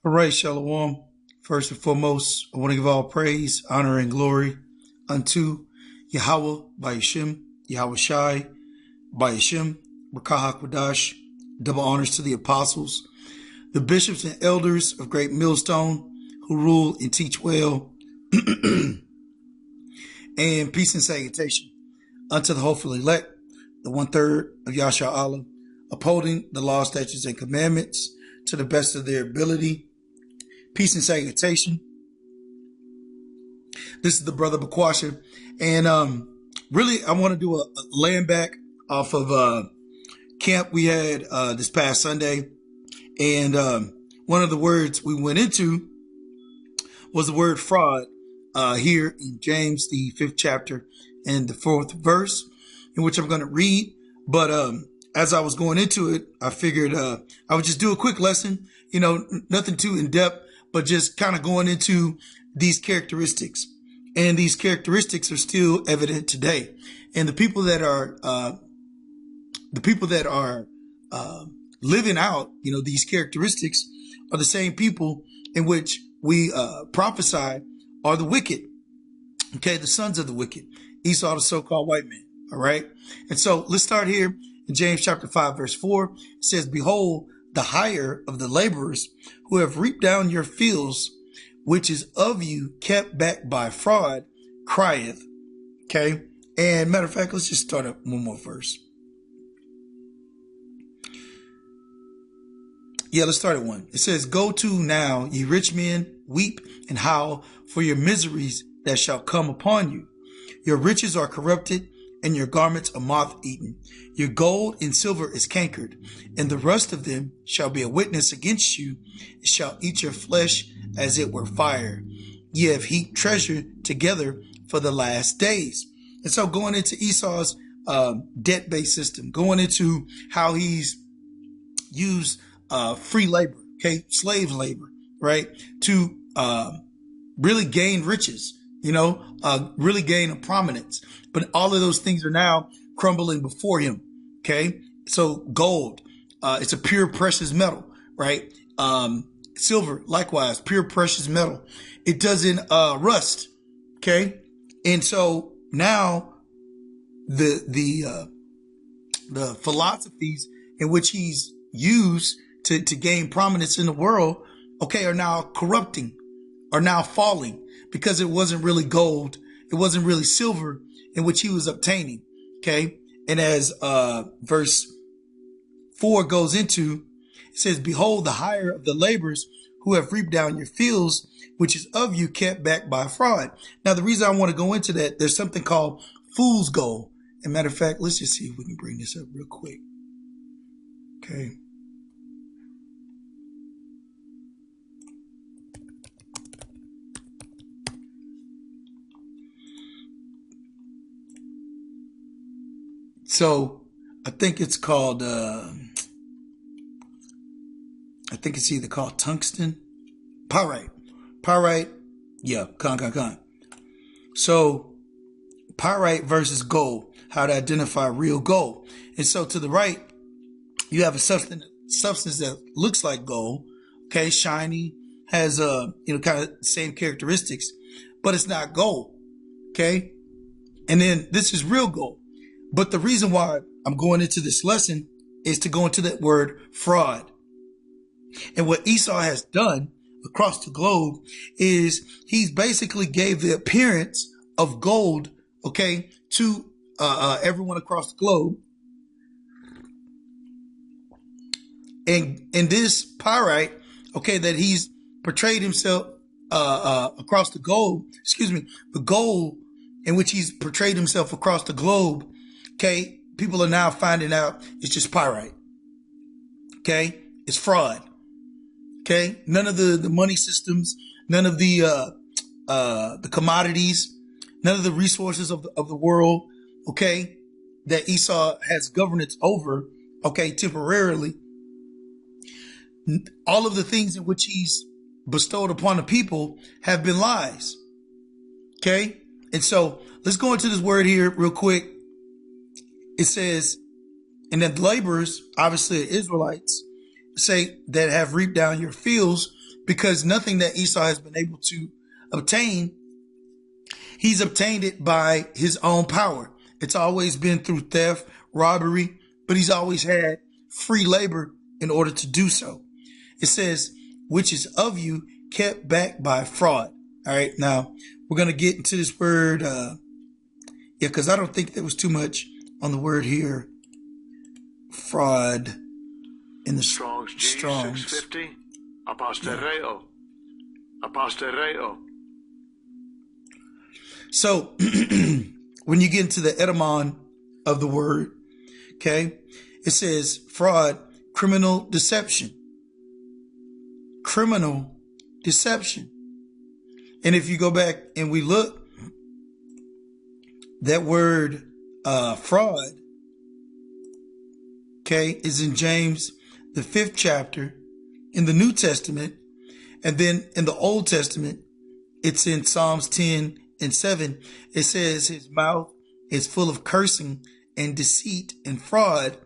All right, Shalom. First and foremost, I want to give all praise, honor, and glory unto Yahweh by Yahshim, Yahweh Shai by Yahshim, Rakah HaKodash. Double honors to the apostles, the bishops and elders of Great Millstone who rule and teach well, and peace and salutation unto the hopeful elect, the 1/3 of Yasha Allah, upholding the law, statutes, and commandments to the best of their ability. Peace and salutation. This is the brother Bakwasha, and really I want to do a laying back off of camp we had this past Sunday, and one of the words we went into was the word fraud here in James, the 5th chapter and the 4th verse, in which I'm going to read. But as I was going into it, I figured I would just do a quick lesson, nothing too in depth, but just kind of going into these characteristics. And these characteristics are still evident today. And the people that are living out, these characteristics are the same people in which we prophesy are the wicked. Okay, the sons of the wicked. Esau, the so-called white man. All right. And so let's start here in James chapter 5, verse 4. It says, "Behold, the hire of the laborers who have reaped down your fields, which is of you kept back by fraud, crieth." Okay. And matter of fact, let's just start at one more verse. Yeah, let's start at 1. It says, "Go to now, ye rich men, weep and howl for your miseries that shall come upon you. Your riches are corrupted, and your garments are moth-eaten. Your gold and silver is cankered, and the rust of them shall be a witness against you. It shall eat your flesh as it were fire. Ye have heaped treasure together for the last days." And so going into Esau's debt-based system, going into how he's used free labor, okay, slave labor, right, to really gain riches, really gain a prominence. But all of those things are now crumbling before him. Okay. So gold, it's a pure precious metal, right? Silver, likewise, pure precious metal. It doesn't rust. Okay. And so now the philosophies in which he's used to gain prominence in the world, okay, are now corrupting, are now falling, because it wasn't really gold, it wasn't really silver in which he was obtaining. Okay. And as verse 4 goes into, it says, "Behold, the hire of the laborers who have reaped down your fields, which is of you kept back by fraud." Now, the reason I want to go into that, there's something called fool's gold. And matter of fact, let's just see if we can bring this up real quick. Okay. So I think it's called, I think it's either called tungsten, pyrite. Yeah, con. So pyrite versus gold, how to identify real gold. And so to the right, you have a substance that looks like gold. Okay. Shiny, has kind of same characteristics, but it's not gold. Okay. And then this is real gold. But the reason why I'm going into this lesson is to go into that word fraud. And what Esau has done across the globe is he's basically gave the appearance of gold, okay, to everyone across the globe. And this pyrite, okay, that he's portrayed himself across the globe, the gold in which he's portrayed himself across the globe, okay, people are now finding out it's just pyrite. Okay, it's fraud. Okay, none of the money systems, none of the commodities, none of the resources of the world, okay, that Esau has governance over, okay, temporarily. All of the things in which he's bestowed upon the people have been lies. Okay, and so let's go into this word here real quick. It says, and then the laborers, obviously Israelites, say that have reaped down your fields, because nothing that Esau has been able to obtain, he's obtained it by his own power. It's always been through theft, robbery, but he's always had free labor in order to do so. It says, which is of you kept back by fraud. All right. Now we're going to get into this word. Because I don't think there was too much on the word here. Fraud in the Strong's G, Strong's. 650. Apostereo. Apostereo. So when you get into the etymon of the word, okay, it says fraud, criminal deception. Criminal deception. And if you go back and we look, that word fraud, okay, is in James, the 5th chapter in the New Testament. And then in the Old Testament, it's in Psalms 10 and 7. It says his mouth is full of cursing and deceit and fraud.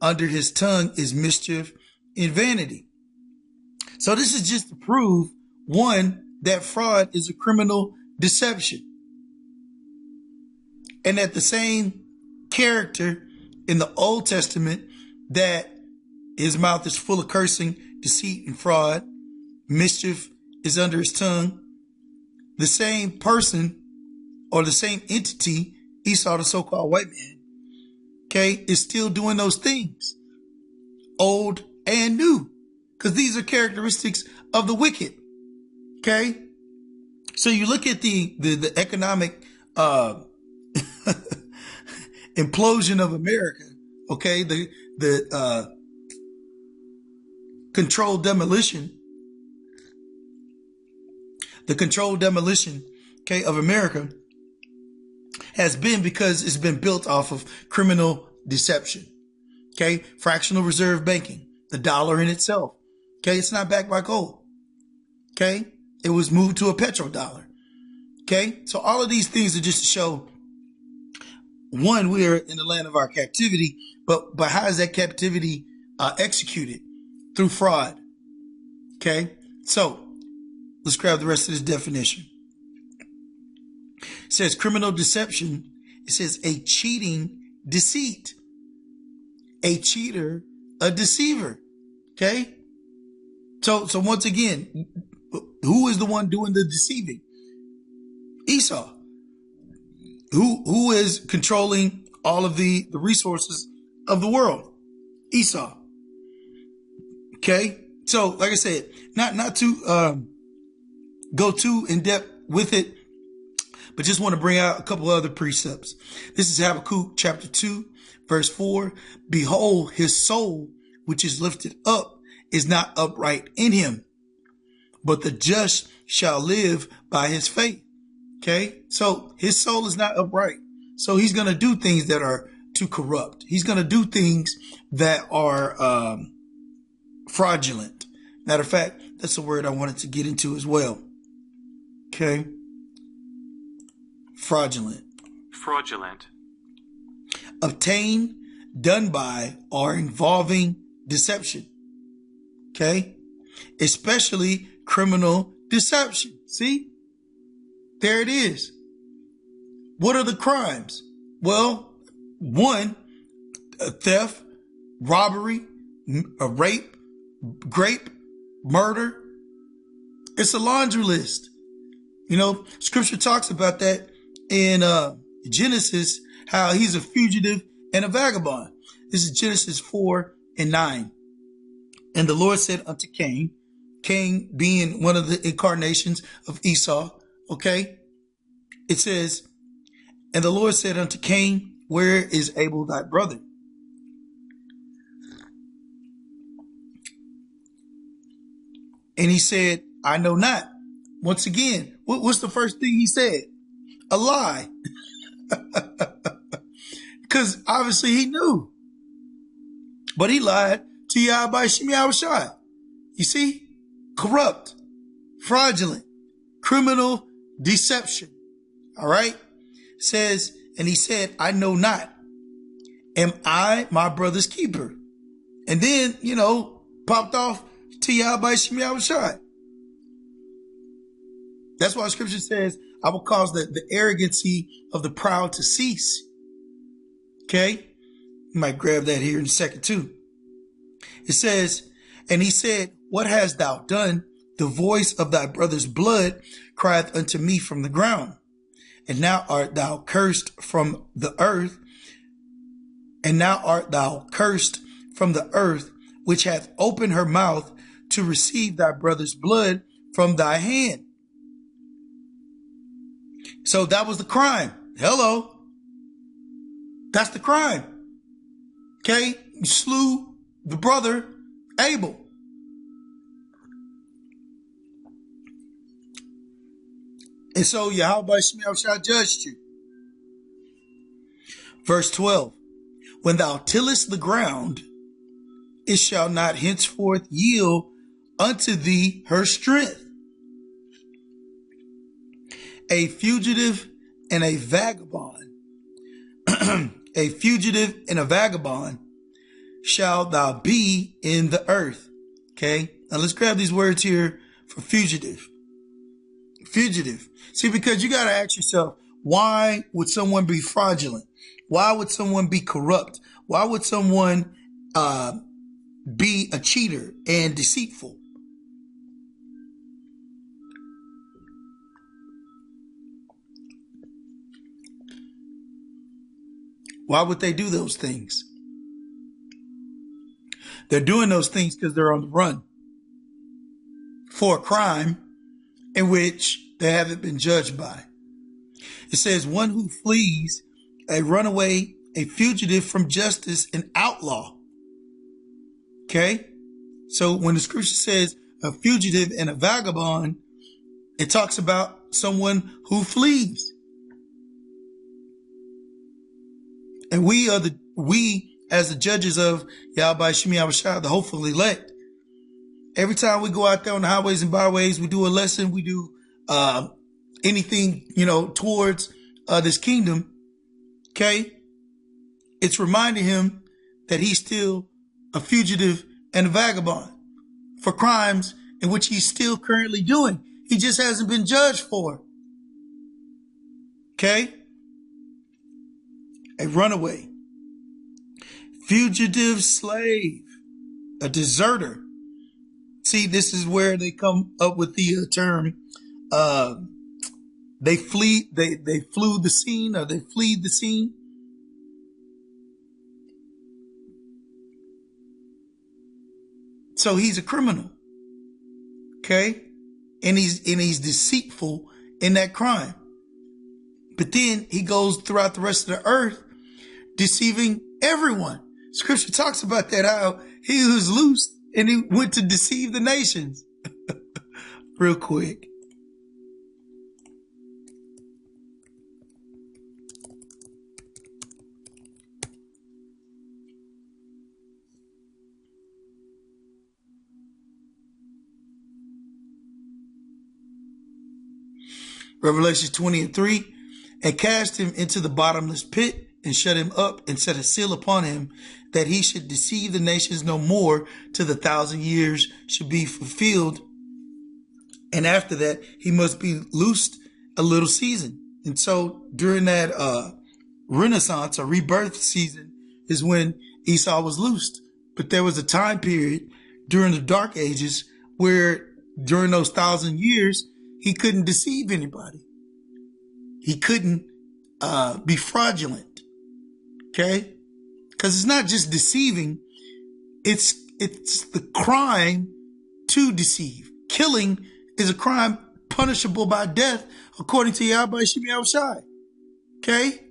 Under his tongue is mischief and vanity. So this is just to prove, one, that fraud is a criminal deception. And that the same character in the Old Testament, that his mouth is full of cursing, deceit, and fraud, mischief is under his tongue, the same person or the same entity, Esau, the so-called white man, okay, is still doing those things, old and new, because these are characteristics of the wicked, okay? So you look at the economic implosion of America, okay, the controlled demolition, okay, of America has been because it's been built off of criminal deception, okay, fractional reserve banking, the dollar in itself, okay, it's not backed by gold, okay, it was moved to a petrodollar, okay, so all of these things are just to show, one, we are in the land of our captivity, but how is that captivity executed? Through fraud. Okay, so let's grab the rest of this definition. It says criminal deception. It says a cheating deceit. A cheater, a deceiver. Okay, so once again, who is the one doing the deceiving? Esau. Who is controlling all of the resources of the world? Esau. Okay. So like I said, not to go too in depth with it, but just want to bring out a couple other precepts. This is Habakkuk chapter 2, verse 4. Behold, his soul, which is lifted up, is not upright in him, but the just shall live by his faith. Okay, so his soul is not upright. So he's going to do things that are too corrupt. He's going to do things that are fraudulent. Matter of fact, that's a word I wanted to get into as well. Okay, fraudulent. Fraudulent. Obtain, done by, or involving deception. Okay, especially criminal deception. See? There it is. What are the crimes? Well, one, theft, robbery, rape, murder. It's a laundry list. You know, scripture talks about that in Genesis, how he's a fugitive and a vagabond. This is Genesis 4 and 9. And the Lord said unto Cain, Cain being one of the incarnations of Esau, okay, it says, and the Lord said unto Cain, where is Abel thy brother? And he said, I know not. Once again, what's the first thing he said? A lie. Because obviously he knew. But he lied to Yahweh Shem Yahushua. You see? Corrupt, fraudulent, criminal deception. All right? Says, and he said, I know not. Am I my brother's keeper? And then, popped off to Yahweh Shem Yahushua. That's why scripture says, I will cause the arrogancy of the proud to cease. Okay. You might grab that here in a second too. It says, and he said, what hast thou done? The voice of thy brother's blood crieth unto me from the ground. And now art thou cursed from the earth. And now art thou cursed from the earth, which hath opened her mouth to receive thy brother's blood from thy hand. So that was the crime. Hello. That's the crime. Okay. You slew the brother Abel. And so Yahweh shall judge you. Verse 12. When thou tillest the ground, it shall not henceforth yield unto thee her strength. A fugitive and a vagabond, a fugitive and a vagabond shall thou be in the earth. Okay. Now let's grab these words here for fugitive. Fugitive. See, because you got to ask yourself, why would someone be fraudulent? Why would someone be corrupt? Why would someone be a cheater and deceitful? Why would they do those things? They're doing those things because they're on the run for a crime in which they haven't been judged by. It says one who flees, a runaway, a fugitive from justice, an outlaw. Okay. So when the scripture says a fugitive and a vagabond, it talks about someone who flees. And we as the judges of Yahweh Shemi Abishai, the hopeful elect, every time we go out there on the highways and byways, we do a lesson, we do anything, towards this kingdom. Okay. It's reminding him that he's still a fugitive and a vagabond for crimes in which he's still currently doing. He just hasn't been judged for. Okay. A runaway, fugitive slave, a deserter. See, this is where they come up with the term, they flew the scene, or they fled the scene. So he's a criminal. Okay. And he's deceitful in that crime. But then he goes throughout the rest of the earth deceiving everyone. Scripture talks about that, how he was loosed and he went to deceive the nations. Real quick. Revelation 20:3, and cast him into the bottomless pit and shut him up and set a seal upon him, that he should deceive the nations no more till the 1,000 years should be fulfilled. And after that, he must be loosed a little season. And so during that Renaissance or rebirth season is when Esau was loosed. But there was a time period during the Dark Ages where during those 1,000 years, he couldn't deceive anybody. He couldn't be fraudulent. Okay? Because it's not just deceiving. It's the crime to deceive. Killing is a crime punishable by death according to Yahweh Shemi Abishai. Okay?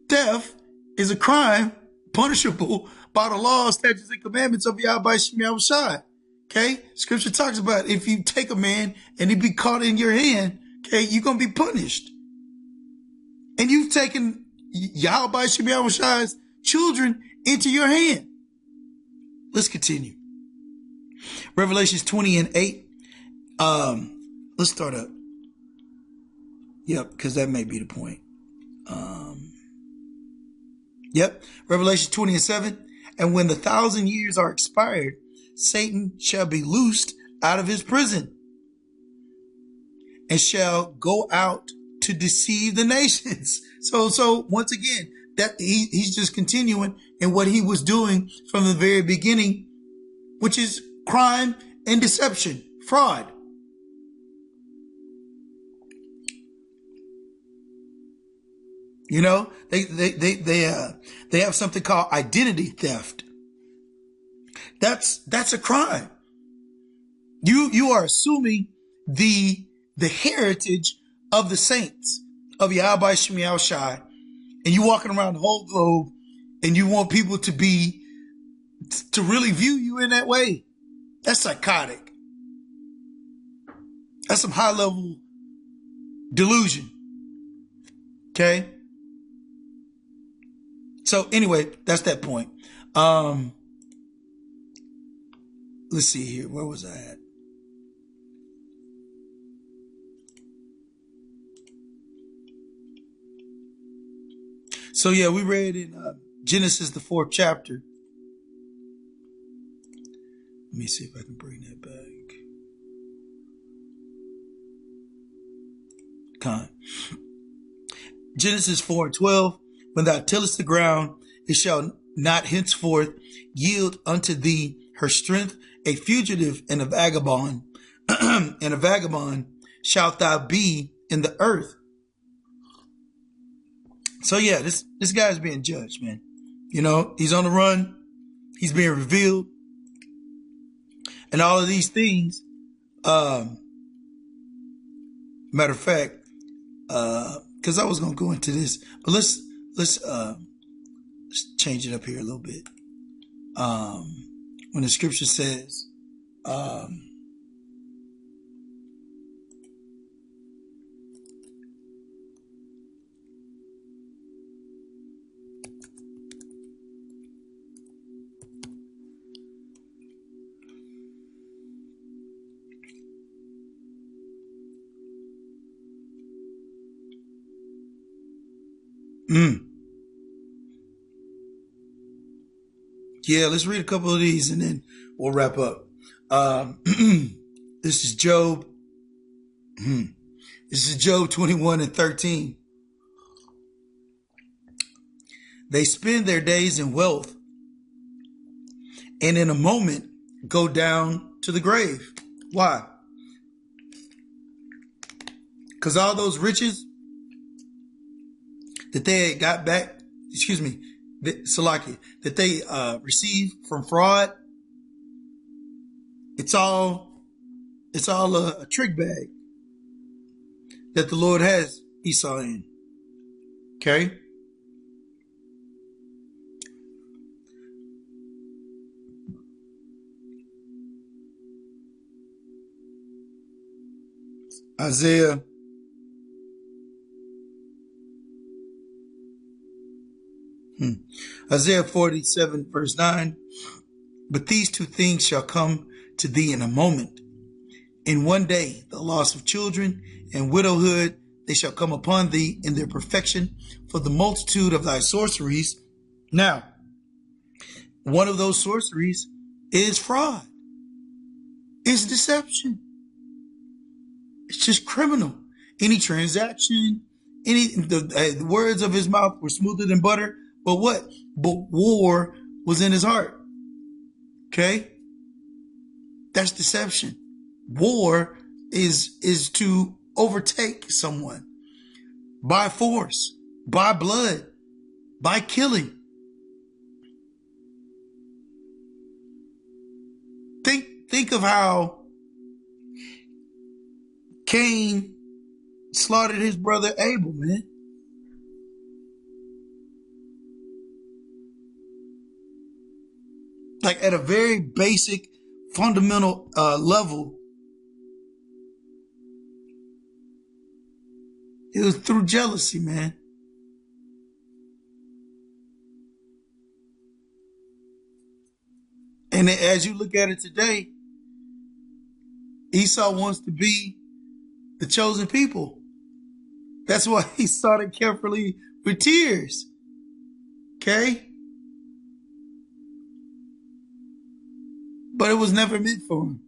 Death is a crime punishable by the laws, statutes, and commandments of Yahweh Shemi Abishai. Okay? Scripture talks about if you take a man and he be caught in your hand, okay, you're going to be punished. And you've taken Yahweh Shemi Abishai's children into your hand. Let's continue. Revelations 20:8. Let's start up. Yep, because that may be the point. Yep. Revelation 20:7. And when the 1,000 years are expired, Satan shall be loosed out of his prison and shall go out to deceive the nations. So once again, that he's just continuing in what he was doing from the very beginning, which is crime and deception, fraud. You know, they have something called identity theft. That's a crime. You are assuming the heritage of the saints of Yahweh Shem Shai, and you walking around the whole globe, and you want people to really view you in that way. That's psychotic. That's some high level delusion. Okay. So anyway, that's that point. Let's see here. Where was I at? So yeah, we read in Genesis, the 4th chapter. Let me see if I can bring that back. Genesis 4:12. When thou tillest the ground, it shall not henceforth yield unto thee her strength. A fugitive and a vagabond, and a vagabond shalt thou be in the earth. So yeah, this guy's being judged, man. You know, he's on the run. He's being revealed. And all of these things, matter of fact, because I was going to go into this, but let's change it up here a little bit. When the scripture says, yeah, let's read a couple of these and then we'll wrap up. This is Job. This is Job 21:13. They spend their days in wealth and in a moment go down to the grave. Why? Because all those riches that they got back, that they received from fraud, it's all a trick bag that the Lord has Esau in. Okay? Isaiah 47:9. But these two things shall come to thee in a moment. In one day, the loss of children and widowhood, they shall come upon thee in their perfection for the multitude of thy sorceries. Now, one of those sorceries is fraud. It's deception. It's just criminal. Any transaction, the words of his mouth were smoother than butter. But what? But war was in his heart. Okay? That's deception. War is to overtake someone by force, by blood, by killing. Think of how Cain slaughtered his brother Abel, man. Like at a very basic, fundamental level, it was through jealousy, man. And as you look at it today, Esau wants to be the chosen people. That's why he started carefully with tears. Okay? But it was never meant for him.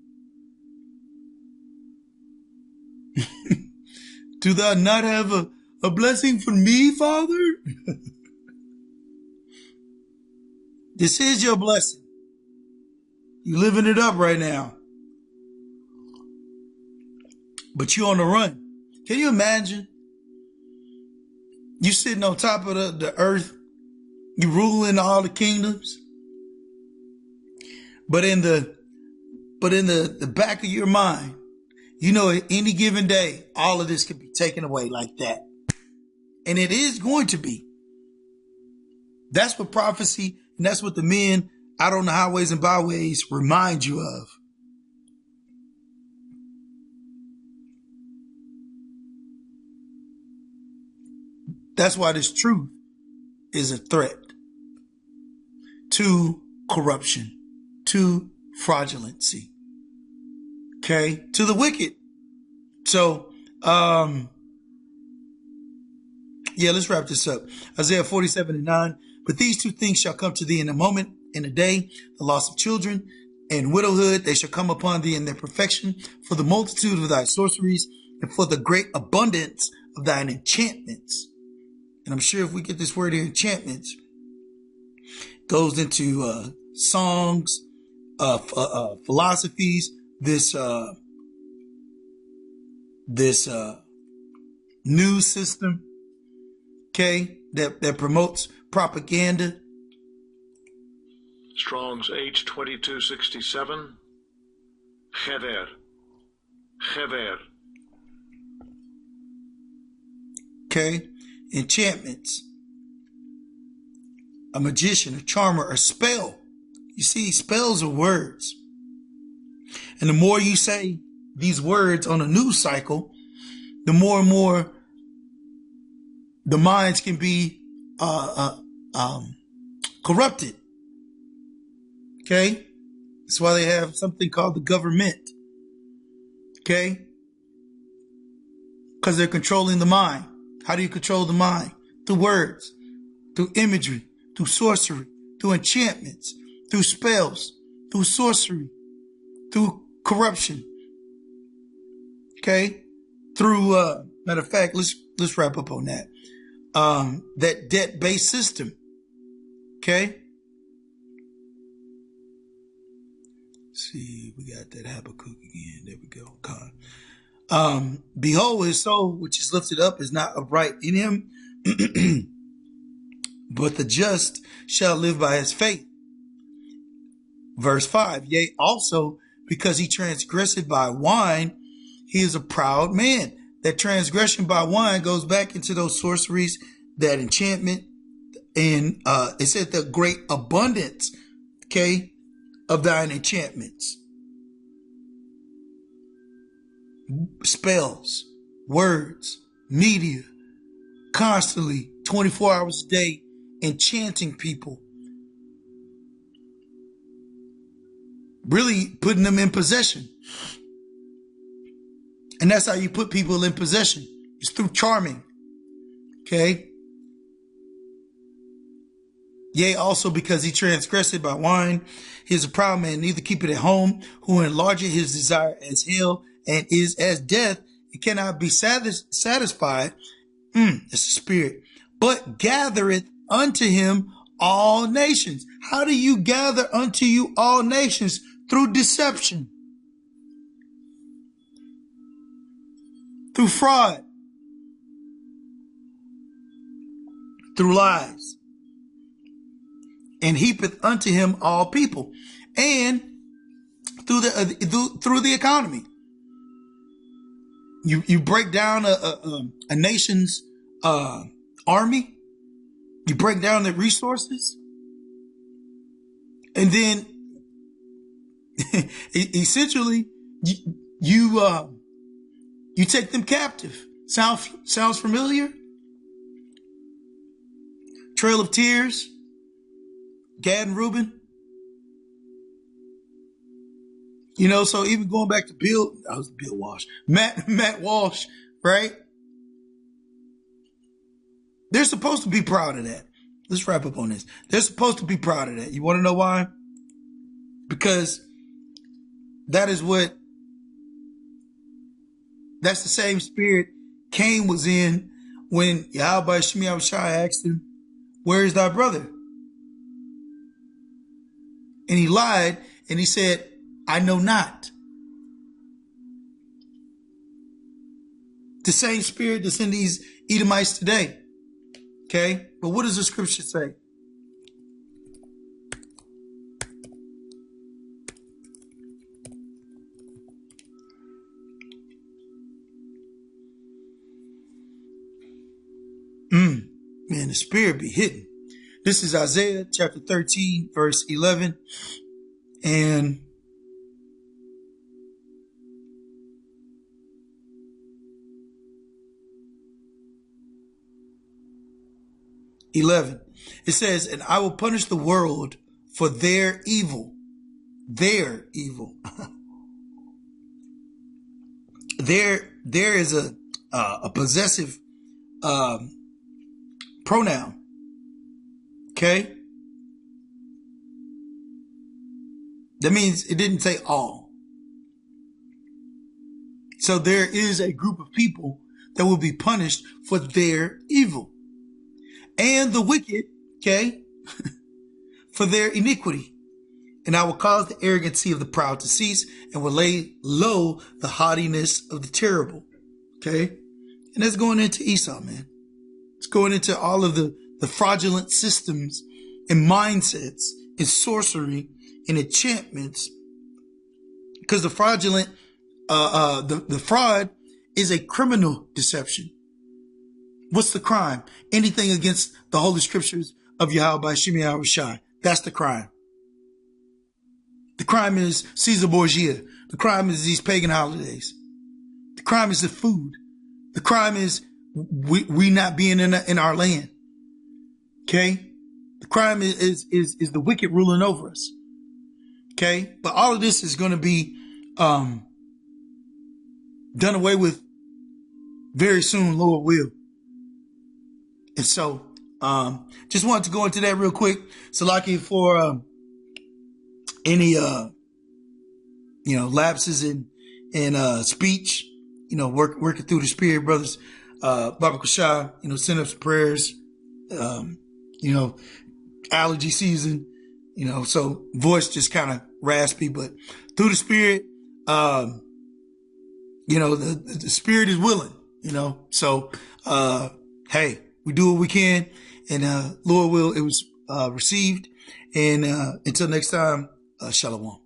Do thou not have a blessing from me, Father? This is your blessing. You living it up right now. But you on the run. Can you imagine? You sitting on top of the earth. You ruling all the kingdoms. But in the back of your mind, you know, at any given day, all of this could be taken away like that. And it is going to be. That's what prophecy, and that's what the men out on the highways and byways remind you of. That's why this truth is a threat to corruption, to fraudulency, okay, to the wicked. So, yeah, let's wrap this up. Isaiah 47:9. But these two things shall come to thee in a moment, in a day, the loss of children and widowhood. They shall come upon thee in their perfection, for the multitude of thy sorceries and for the great abundance of thine enchantments. And I'm sure if we get this word here, enchantments, goes into songs, philosophies, this news system, okay, that promotes propaganda. Strong's H2267. Hever. Hever. Okay, enchantments. A magician, a charmer, a spell. You see, spells are words. And the more you say these words on a news cycle, the more and more the minds can be corrupted. Okay? That's why they have something called the government. Okay? Because they're controlling the mind. How do you control the mind? Through words, through imagery, through sorcery, through enchantments, through spells, through sorcery, through corruption. Okay? Through, matter of fact, let's wrap up on that. That debt-based system. Okay? Let's see, we got that Habakkuk again. There we go. God. Behold, his soul, which is lifted up, is not upright in him, but the just shall live by his faith. Verse 5, yea, also, because he transgressed by wine, he is a proud man. That transgression by wine goes back into those sorceries, that enchantment, and it said the great abundance, okay, of thine enchantments. Spells, words, media, constantly, 24 hours a day, enchanting people. Really putting them in possession. And that's how you put people in possession. It's through charming. Okay? Yea, also because he transgressed by wine, he is a proud man, neither keep it at home, who enlargeth his desire as hell, and is as death, and cannot be satisfied. It's the spirit. But gathereth unto him all nations. How do you gather unto you all nations? Through deception. Through fraud. Through lies. And heapeth unto him all people. And through the economy. You break down a nation's army. You break down their resources. And then essentially you take them captive. Sounds familiar? Trail of Tears, Gad and Reuben. You know, so even going back to Matt Walsh, right? They're supposed to be proud of that. Let's wrap up on this. They're supposed to be proud of that. You want to know why? Because that's the same spirit Cain was in when Yahweh Shemi Shai asked him, where is thy brother? And he lied and he said, I know not. The same spirit that's in these Edomites today. Okay? But what does the scripture say? Man, the spirit be hitting. This is Isaiah chapter 13, verse 11. And it says, and I will punish the world for their evil. Their evil. There is a possessive pronoun. Okay? That means it didn't say all. So there is a group of people that will be punished for their evil. And the wicked, okay, for their iniquity. And I will cause the arrogancy of the proud to cease and will lay low the haughtiness of the terrible. Okay? And that's going into Esau, man. It's going into all of the fraudulent systems and mindsets and sorcery and enchantments. Because the fraudulent, the fraud is a criminal deception. What's the crime? Anything against the holy scriptures of Yahweh Shemi Shai. That's the crime. The crime is Caesar Borgia. The crime is these pagan holidays. The crime is the food. The crime is we not being in our land. Okay? The crime is the wicked ruling over us. Okay? But all of this is going to be done away with very soon, Lord will. And so, just wanted to go into that real quick. Salaki for any lapses in speech, working through the spirit, brothers. Baba Kushah, send up some prayers. Allergy season, so voice just kind of raspy, but through the spirit, the spirit is willing, so, hey, we do what we can, and Lord will, it was received. And until next time, Shalom.